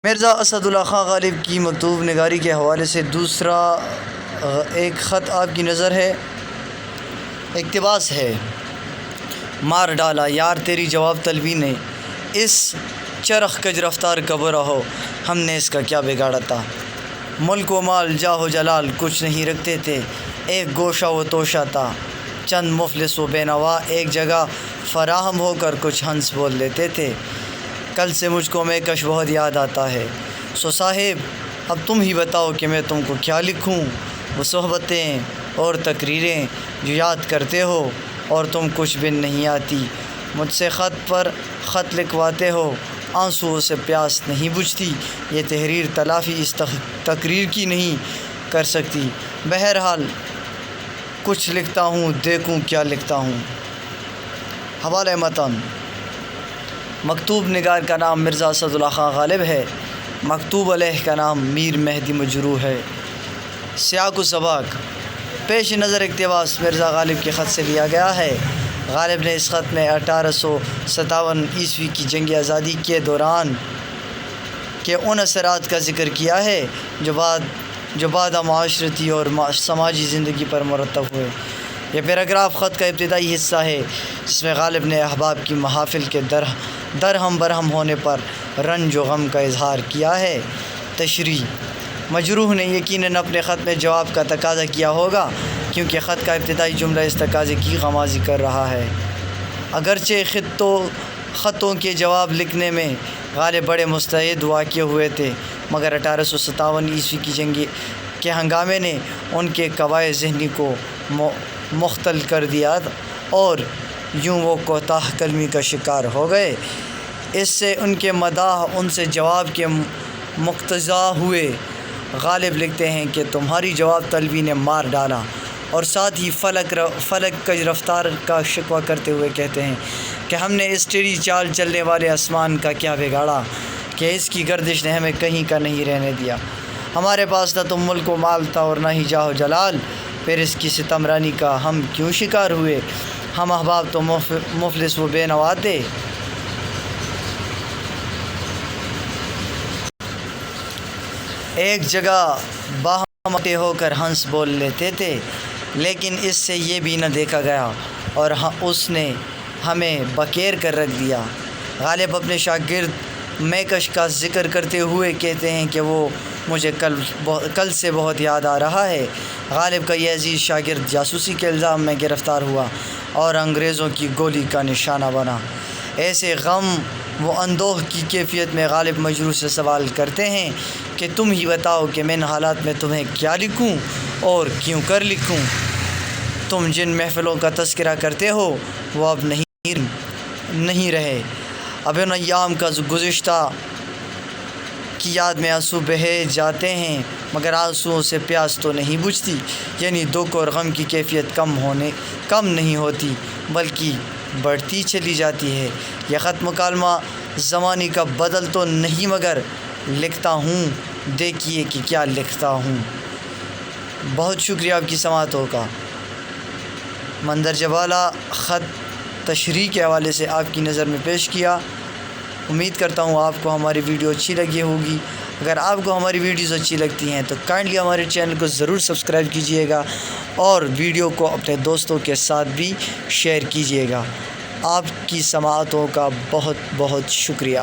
مرزا اسد اللہ خان غالب کی مکتوب نگاری کے حوالے سے دوسرا ایک خط آپ کی نظر ہے۔ اقتباس ہے: مار ڈالا یار تیری جواب طلبی نے، اس چرخ کج رفتار کب رہو، ہم نے اس کا کیا بگاڑا تھا۔ ملک و مال جاہ و جلال کچھ نہیں رکھتے تھے، ایک گوشہ و توشہ تھا، چند مفلس و بے نوا ایک جگہ فراہم ہو کر کچھ ہنس بول لیتے تھے۔ کل سے مجھ کو میکش بہت یاد آتا ہے، سو صاحب اب تم ہی بتاؤ کہ میں تم کو کیا لکھوں۔ وہ صحبتیں اور تقریریں جو یاد کرتے ہو اور تم کچھ بھی نہیں آتی، مجھ سے خط پر خط لکھواتے ہو، آنسوؤں سے پیاس نہیں بجھتی، یہ تحریر تلافی اس تقریر کی نہیں کر سکتی۔ بہرحال کچھ لکھتا ہوں، دیکھوں کیا لکھتا ہوں۔ حوالہ متن: مکتوب نگار کا نام مرزا اسد اللہ خان غالب ہے، مکتوب علیہ کا نام میر مہدی مجروح ہے۔ سیاق و سباق: پیش نظر اقتباس مرزا غالب کے خط سے لیا گیا ہے۔ غالب نے اس خط میں 1857 کی جنگ آزادی کے دوران کے ان اثرات کا ذکر کیا ہے جو بعد معاشرتی اور سماجی زندگی پر مرتب ہوئے۔ یہ پیراگراف خط کا ابتدائی حصہ ہے، جس میں غالب نے احباب کی محافل کے درہم برہم ہونے پر رنج و غم کا اظہار کیا ہے۔ تشریح: مجروح نے یقیناً اپنے خط میں جواب کا تقاضا کیا ہوگا، کیونکہ خط کا ابتدائی جملہ اس تقاضے کی غمازی کر رہا ہے۔ اگرچہ خطوں کے جواب لکھنے میں غالب بڑے مستعد واقع ہوئے تھے، مگر 1857 کی جنگ کے ہنگامے نے ان کے قوائے ذہنی کو مختل کر دیا اور یوں وہ کوتاہ قلمی کا شکار ہو گئے۔ اس سے ان کے مداح ان سے جواب کے مقتضا ہوئے۔ غالب لکھتے ہیں کہ تمہاری جواب طلبی نے مار ڈالا، اور ساتھ ہی فلک کج رفتار کا شکوہ کرتے ہوئے کہتے ہیں کہ ہم نے اس ٹیڑھی چال چلنے والے آسمان کا کیا بگاڑا کہ اس کی گردش نے ہمیں کہیں کا نہیں رہنے دیا۔ ہمارے پاس نہ تو ملک و مال تھا اور نہ ہی جاہ و جلال، پھر اس کی ستم رانی کا ہم کیوں شکار ہوئے۔ ہم احباب تو مفلس و بے نوا تھے۔ ایک جگہ باہم اکٹھے ہو کر ہنس بول لیتے تھے، لیکن اس سے یہ بھی نہ دیکھا گیا اور اس نے ہمیں بکیر کر رکھ دیا۔ غالب اپنے شاگرد میکش کا ذکر کرتے ہوئے کہتے ہیں کہ وہ مجھے کل سے بہت یاد آ رہا ہے۔ غالب کا یہ عزیز شاگرد جاسوسی کے الزام میں گرفتار ہوا اور انگریزوں کی گولی کا نشانہ بنا۔ ایسے غم و اندوہ کی کیفیت میں غالب مجروح سے سوال کرتے ہیں کہ تم ہی بتاؤ کہ میں ان حالات میں تمہیں کیا لکھوں اور کیوں کر لکھوں۔ تم جن محفلوں کا تذکرہ کرتے ہو وہ اب نہیں رہے۔ اب ان ایام کا گزشتہ کی یاد میں آنسو بہے جاتے ہیں، مگر آنسوؤں سے پیاس تو نہیں بجھتی، یعنی دکھ اور غم کی کیفیت کم نہیں ہوتی بلکہ بڑھتی چلی جاتی ہے۔ یہ خط مکالمہ زمانی کا بدل تو نہیں، مگر لکھتا ہوں، دیکھیے کہ کیا لکھتا ہوں۔ بہت شکریہ آپ کی سماعتوں کا۔ مندرجہ بالا خط تشریح کے حوالے سے آپ کی نظر میں پیش کیا۔ امید کرتا ہوں آپ کو ہماری ویڈیو اچھی لگی ہوگی۔ اگر آپ کو ہماری ویڈیوز اچھی لگتی ہیں تو کائنڈلی ہمارے چینل کو ضرور سبسکرائب کیجیے گا اور ویڈیو کو اپنے دوستوں کے ساتھ بھی شیئر کیجیے گا۔ آپ کی سماعتوں کا بہت بہت شکریہ۔